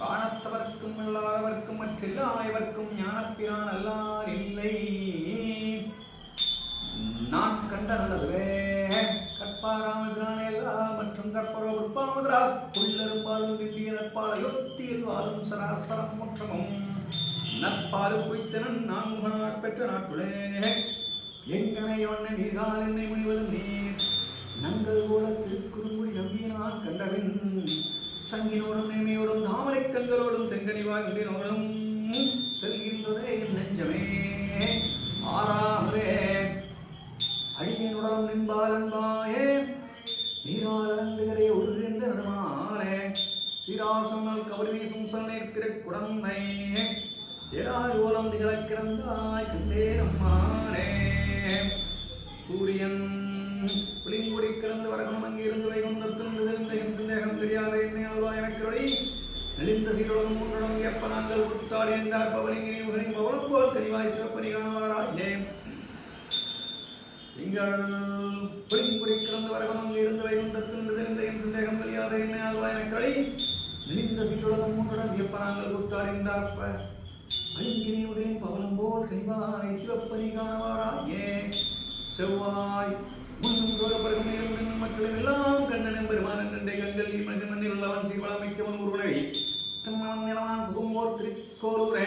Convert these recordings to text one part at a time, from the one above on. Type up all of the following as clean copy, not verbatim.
வானத்தவர்க்கும் இல்லாதவர்க்கும் மற்றெல்லாயவர்க்கும் ஞானப்பிரான் அல்லார் இல்லை. நான் கண்ட நல்லதுவே கற்பாராமபிரான் எல்லாம் மற்றும் கற்பரோ உற்பாமதுரா புல்லரும்பாலும் விட்டியற்பால் அயோத்தியில் வாழும் சராசரம் முற்றமும் நற்பாலு குய்த்தனன் நான் முகனார் பெற்ற நாட்டுடே எங்கனை ஒன்னை நீர்கால் என்னை முனிவதும் நீர் நங்கள் போல திருக்குறுங்குடி நம்பிய நான் கண்டவின் சங்கினோடும் நேமையோடும் தாமரை கண்களோடும் செங்கனிவாய் உண்டினோடும் செல்கின்றதே என் நெஞ்சமே ஆறாமலே அடியனுடன் நின்பால் அன்பாயே நீரால் அலந்துகரை ஒழுகின்ற நடுமாலே சீரார் சொன்னால் கவர் வீசும் சொன்னேன் திருக்குடந்தை சேராய் ஓலம் திகழ கிடந்தாய் கண்டே நம்மானே சூரியன் புளிங்குடி கிடந்து வரகணும் அங்கிருந்து வைகுந்தத்தின் சந்தேகம் தெரியாத என்னை அல்வா எனக்கு நெளிந்த சீரோகம் முன்னுடன் எப்ப நாங்கள் உத்தாள் என்றார் பவனிங்கின் முகரின் பவனம் போல் தெளிவாய் சிறப்பணி காணவாராயே நீங்கள் புளிங்குடி கிடந்து வரகணும் அங்கிருந்து வைகுந்தத்தின் சந்தேகம் தெரியாத என்னை அல்வா எனக்கு நெளிந்த சீரோகம் முன்னுடன் எப்ப நாங்கள் உத்தாள் என்றார் அழிங்கினே முகரின் பவனம் போல் தெளிவாய் சிறப்பணி காணவாராயே செவ்வாய் முன்னும் தோறப்பருக்கும் மேலும் மக்களும் எல்லாம் கண்ணனும் பெருமான் கண்டை கண்கள் மண்ணில் உள்ளவன் சீவளமிக்கவன் உருவனை தன்மனம் நிலவான் புகுமோர் திருக்கோளூரே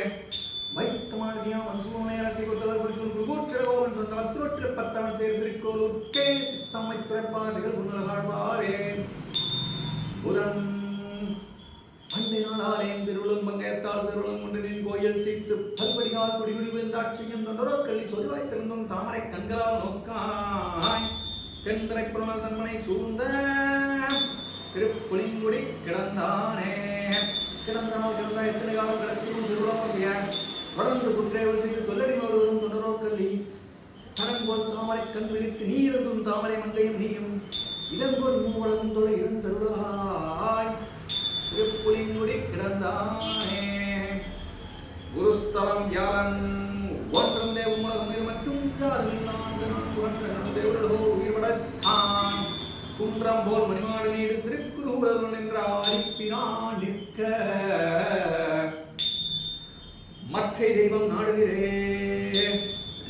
வைத்தமாடியா மன்சூர் நேரத்தை கொடுத்தவர் புரிசூர் குருகூற்றகோவன் சொன்ன திருவற்றில் பத்தவன் சேர் திருக்கோளூர் கே சித்தம்மை துறைப்பாதைகள் புனல்காழ்வாரே புறம் அண்டை நாளாரேன் திருவுளம் பங்கயத்தால் திருவுளம் ஒன்றின் கோயில் சீத்து பல்படியால் குடிகுடி விழுந்தாட்சியும் தொண்டரோக்கல்லி சொரிவாய் திறந்தும் தாமரை கண்களால் நோக்காய் தென்திரை புறமல் தன்மனை சூழ்ந்த திருப்புளிங்குடி கிடந்தானே கிடந்தால் கிடந்த எத்தனை காலம் கிடக்கும் திருவுளமோசிய தொடர்ந்து குற்றேவல் செய்து கொல்லடி நோடுவதும் தொண்டரோக்கல்லி தரங்கோல் தாமரை கண் விழித்து நீருந்தும் தாமரை மங்கையும் நீயும் இடங்கோல் மூவளவும் தொலை இருந்தருளாய் திருப்புளிங்குடி கிடந்தானே குருஸ்தலம் யாரன் ஒன்றும் தேவம் உலகம் மற்றும் உயிர்படத்தான் குன்றம் போல் மணிமாடு நீடு திருக்குறூரன் என்ற அரிப்பினான் நிற்க மற்ற தெய்வம் நாடுகிறே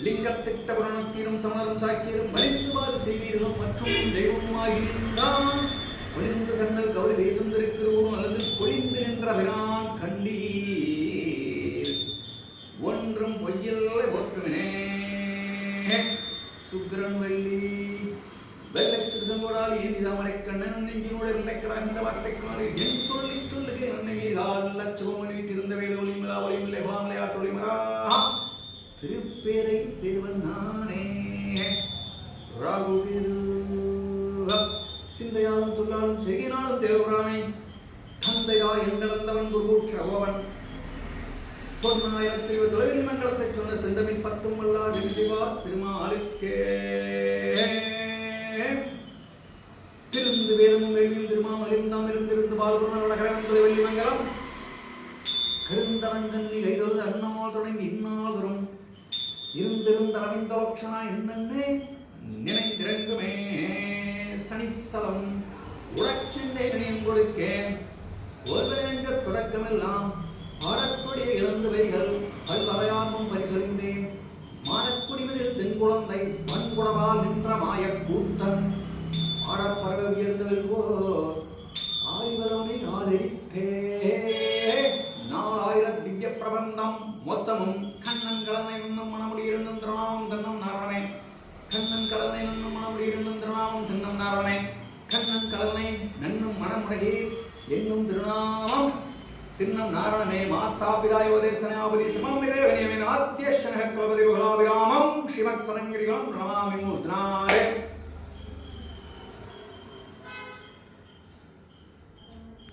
லிங்கத்திட்ட புராணத்தீரும் சமணரும் சாக்கியரும் மறித்துவாறு செய்வீர்களும் மற்றும் தெய்வமாயிருந்தான் ஒளிந்து சன்னல் கௌரி தேசம் திருக்குறூரும் அல்லது பொழிந்து நின்ற பிரான் கண்டீர் ஒன்றும் பொய்யில் ஒற்றுமினே சுக்கிரன் வெள்ளி வெள்ளச்சு செங்கோடால் ஏந்தி தாமரை கண்ணன் நெஞ்சினோடு இலக்கடாகின்ற வார்த்தைக்கான என் சொல்லி சொல்லுக என்னை வீரால் லட்சகோமன் வீட்டிருந்த வேத ஒளிமிலா ஒளிமில்லை பாமலை ஆற்றொளிமரா திருப்பேரை செய்வன் நானே ராகுவிரு சிந்தையாலும் சொல்லாலும் செய்யினாலும் தேவரானை தந்தையாய் என்றவன் குருகூற்றகோவன் சொன்னாயிரத்தி தொலைவில் மண்டலத்தை சொன்ன செந்தமின் பத்தும் வல்லார் விசிவார் திருமாலுக்கே திருந்து வேதமும் வேலியும் திருமாமலியும் நாம் இருந்திருந்து வாழ்வுணர்வடகரம் தொலைவெள்ளி மங்கலம் கருந்தரங்கண்ணி கைதொழுது அண்ணால் தொடங்கி இந்நாள் தரும் இருந்திருந்த ரவிந்தலோட்சனா என்னென்னே நினைந்திறங்குமே சனிசலம் உடச்செண்டை நினையும் கொடுக்கேன் ஒருவரங்க தொடக்கமெல்லாம் ஆடக்கூடிய இழந்து வைகள் பல்வரையாமும் பரிசறிந்தேன் மாடக்குடிகளில் தென்குழந்தை மண்குடவால் நின்ற மாய கூத்தன் ஆடப்பறவை உயர்ந்தவெல்வோ ஆய்வலவனை ஆதரித்தே 4000 திவ்ய பிரபந்தம் மொத்தமும் கண்ணன் கடனை நன்னும் மனமுடியிருந்தும் திருநாமம் தன்னம் நாரணே கண்ணன் கடனை நன்னும் மனமுடியிருந்தும் திருநாமம் தன்னம் நாரணே கண்ணன் கடனை நன்னும் மனமுடையே என்னும் திருநாமம் தின்னம் நாரணமே மாதா பிதாயோதேசனாபதி சிமம் தேவனியமே ஆத்யஷனக குலபதி குலாபிராமம் ஸ்ரீமத் பரங்கிரிகம் நமாமி மூர்த்தனாய